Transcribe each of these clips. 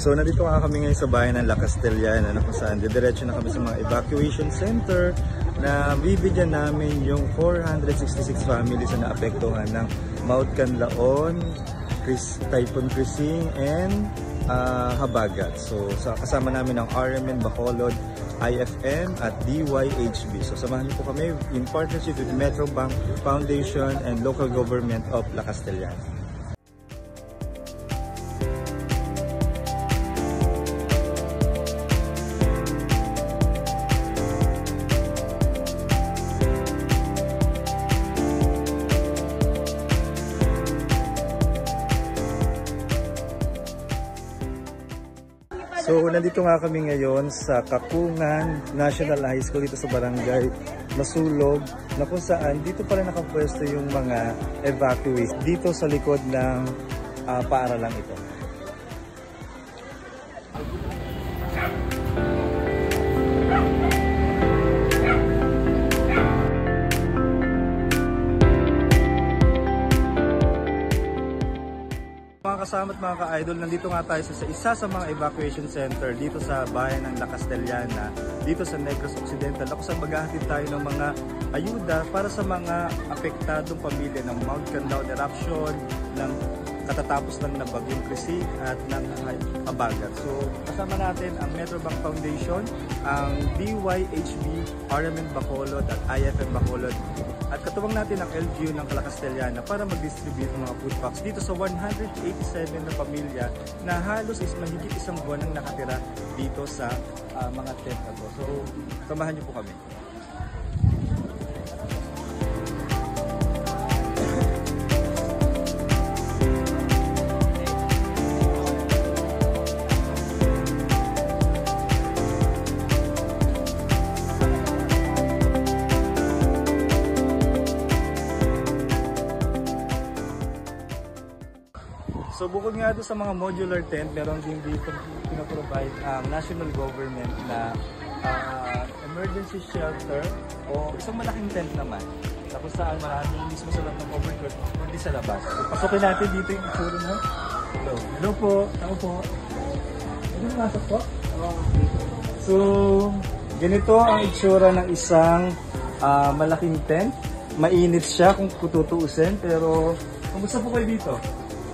So nandito nga kami ngayon sa bayan ng La Castellana na kung saan didiretso na kami sa mga evacuation center na bibigyan namin yung 466 families na naapektuhan ng Mount Canlaon, Typhoon Crising, and Habagat. So kasama namin ang RMN Bacolod, IFM at DYHB. So samahan niyo po kami in partnership with Metro Bank Foundation and local government of La Castellana. So nandito nga kami ngayon sa Kakungan National High School dito sa Barangay Masulog, na kung saan dito pala nakapwesto yung mga evacuees dito sa likod ng paaralang ito. Kasama at mga ka-idol, nandito nga tayo sa isa sa mga evacuation center dito sa bayan ng La Castellana, dito sa Negros Occidental, kung saan maghahatid tayo ng mga ayuda para sa mga apektadong pamilya ng Mount Canlaon eruption, ng katatapos lang na Bagyong Crising at ng Habagat. So kasama natin ang Metro Bank Foundation, ang DYHB, RMN Bacolod at IFM Bacolod, at katuwang natin ang LGU ng La Castellana para mag-distribute ng mga food packs dito sa 187 na pamilya na halos is mahigit isang buwan ang nakatira dito sa mga tent na to. So samahan niyo po kami. So bukod nga doon sa mga modular tent, meron din dito pinaprovide ang national government na emergency shelter o isang malaking tent naman. Tapos saan maraming mismo sa loob ng overcoat, hindi sa labas. So pasukin natin dito yung itsura mo. Hello. Hello po. Ako po. Ano masok po? So ganito ang itsura ng isang malaking tent. Mainit siya kung tutuusin, pero kumusta po kayo dito?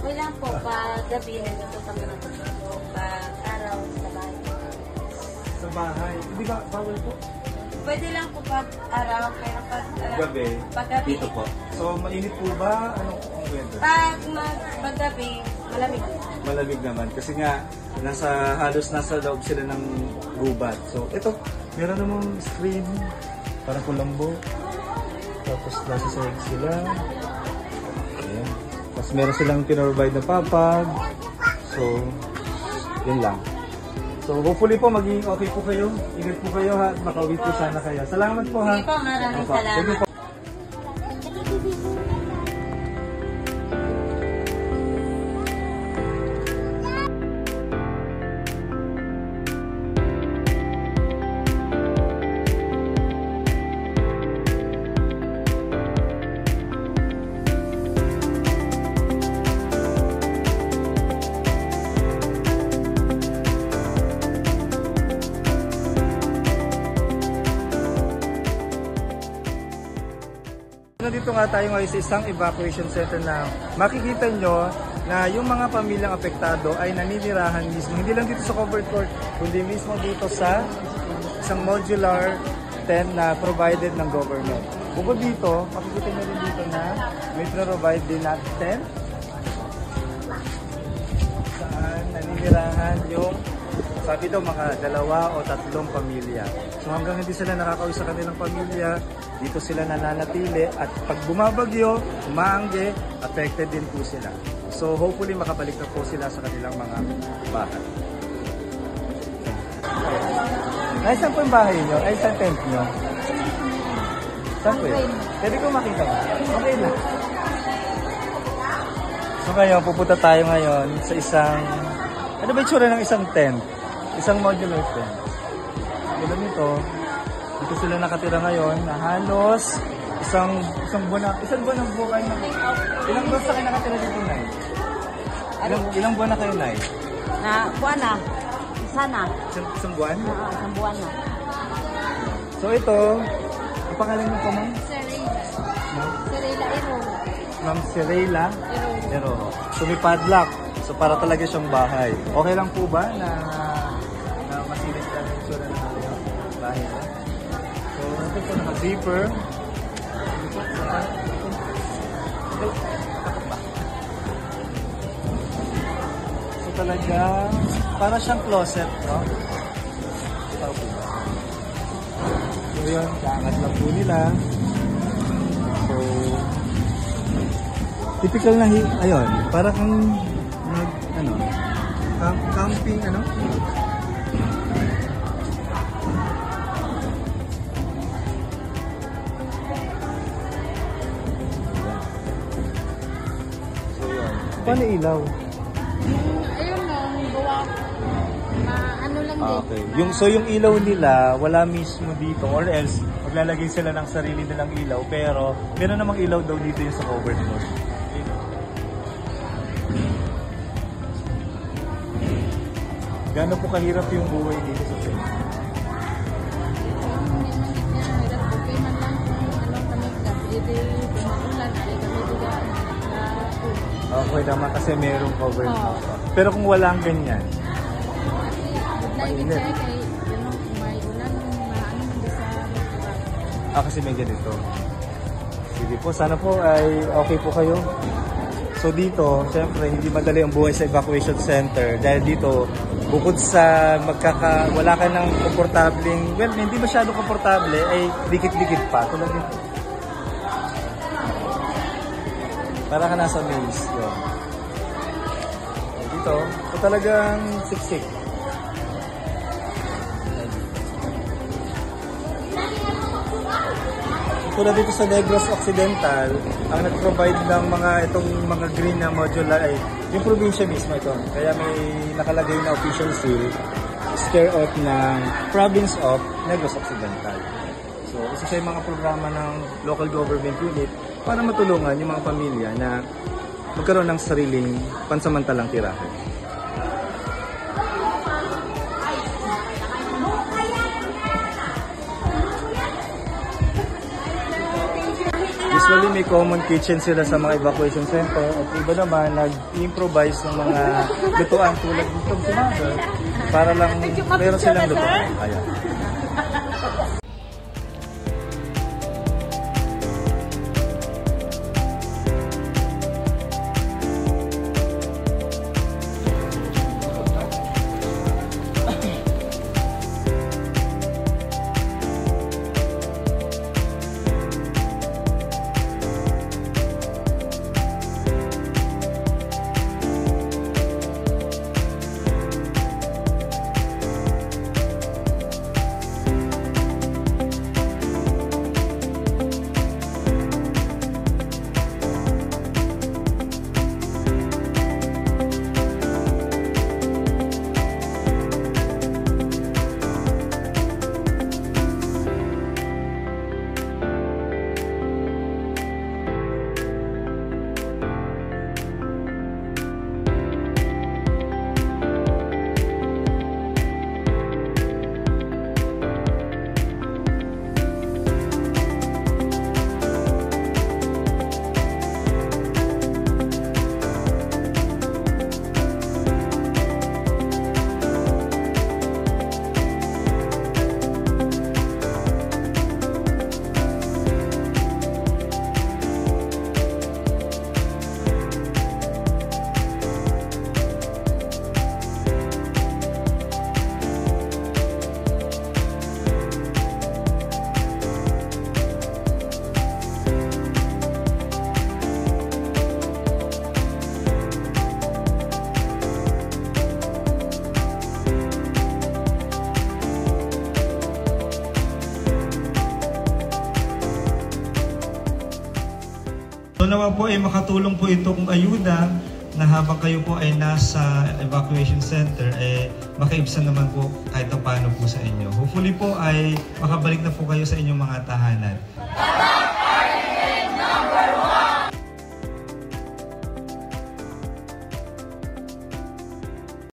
Wala po, pag gabi nandito kami ng tulog, pag araw sa bahay. Sa bahay? Hindi ba bawal po? Pwede lang po pag araw, pero pag gabi, dito po. So mainit po ba? Anong weather? Pag gabi, malamig. Malamig naman kasi nga halos nasa loob sila ng gubat. So ito, meron namang screen para kulambo. Tapos nasa side sila. Ayan. Tapos meron silang pinrovide na papag. So, yun lang. So, hopefully po maging okay po kayo. Ingat po kayo ha. Makauwi po sana kayo. Salamat po ha. Sige po, maraming salamat. Nandito nga tayo ngayon sa isang evacuation center na makikita nyo na yung mga pamilyang apektado ay naninirahan mismo. Hindi lang dito sa covered court, kundi mismo dito sa isang modular tent na provided ng government. Bukod dito, makikita nyo rin dito na may provide din na tent saan naninirahan yung sabi daw mga 2 o 3 pamilya. So hanggang hindi sila nakakauwi sa kanilang pamilya, dito sila nananatili at pag bumabagyo, umaangge, affected din po sila. So hopefully makabalik na po sila sa kanilang mga bahay. Ay, saan po yung bahay nyo? Ay, saan tent nyo? Saan po yun? Pwede ko makita ba? Okay na. So ngayon, pupunta tayo ngayon sa isang... Ano ba yung tsura ng isang tent? Isang modular tent. Tulad nito, dito sila nakatira ngayon na halos isang buwan ng buhay na. Ilang buwan sa kayo nakatira dito, Nay? Ilang buwan na kayo, Nay? Na, buwan na. Sana. Isang buwan? Oo, isang buwan na. So ito, ang pangalan mo po, ma'am? Serena. Ma'am? Serena Ero. Ma'am Serela? Ero. Pero, so may padlock. So para talaga siyang bahay. Okay lang po ba na masilip ka ng itsura ng bahay na? So ito po naka-zipper. So talaga, para siyang closet, no? So yun, kaangat lang po nila. So, typical na, ayun, para kang camping, So, yun. Paano ilaw? Ayun no, gawa. Ano lang din. Okay. Yung ilaw nila, wala mismo dito, or else, maglalagay sila ng sarili nilang ilaw, pero meron namang ilaw daw dito yung sa covered floor. Gano'n po kahirap yung buhay dito sa China? Okay naman kasi merong cover. Pero kung walang ganyan, mainit. Kasi may ganito. Sige po, sana po ay okay po kayo. So dito, syempre, hindi madali ang buhay sa evacuation center dahil dito, bukod sa wala ka ng komportabling, well, hindi masyado komportable, ay dikit-dikit pa. Tulad dito. Para ka nasa maze. Yun. Dito, so talagang siksik. Tulad dito sa Negros Occidental, ang nag-provide ng itong mga green na modular ay yung probinsya mismo ito. Kaya may nakalagay na official seal, scare out ng province of Negros Occidental. So, isa siya yung mga programa ng local government unit para matulungan yung mga pamilya na magkaroon ng sariling pansamantalang tirahan. Usually may common kitchen sila sa mga evacuation center at iba naman nag-improvise ng mga lutuan tulad nitong tinaga para lang meron silang lutuan. Ayan. So naman po ay makatulong po itong ayuda na habang kayo po ay nasa evacuation center, makaibsan naman po kahit paano po sa inyo. Hopefully po ay makabalik na po kayo sa inyong mga tahanan.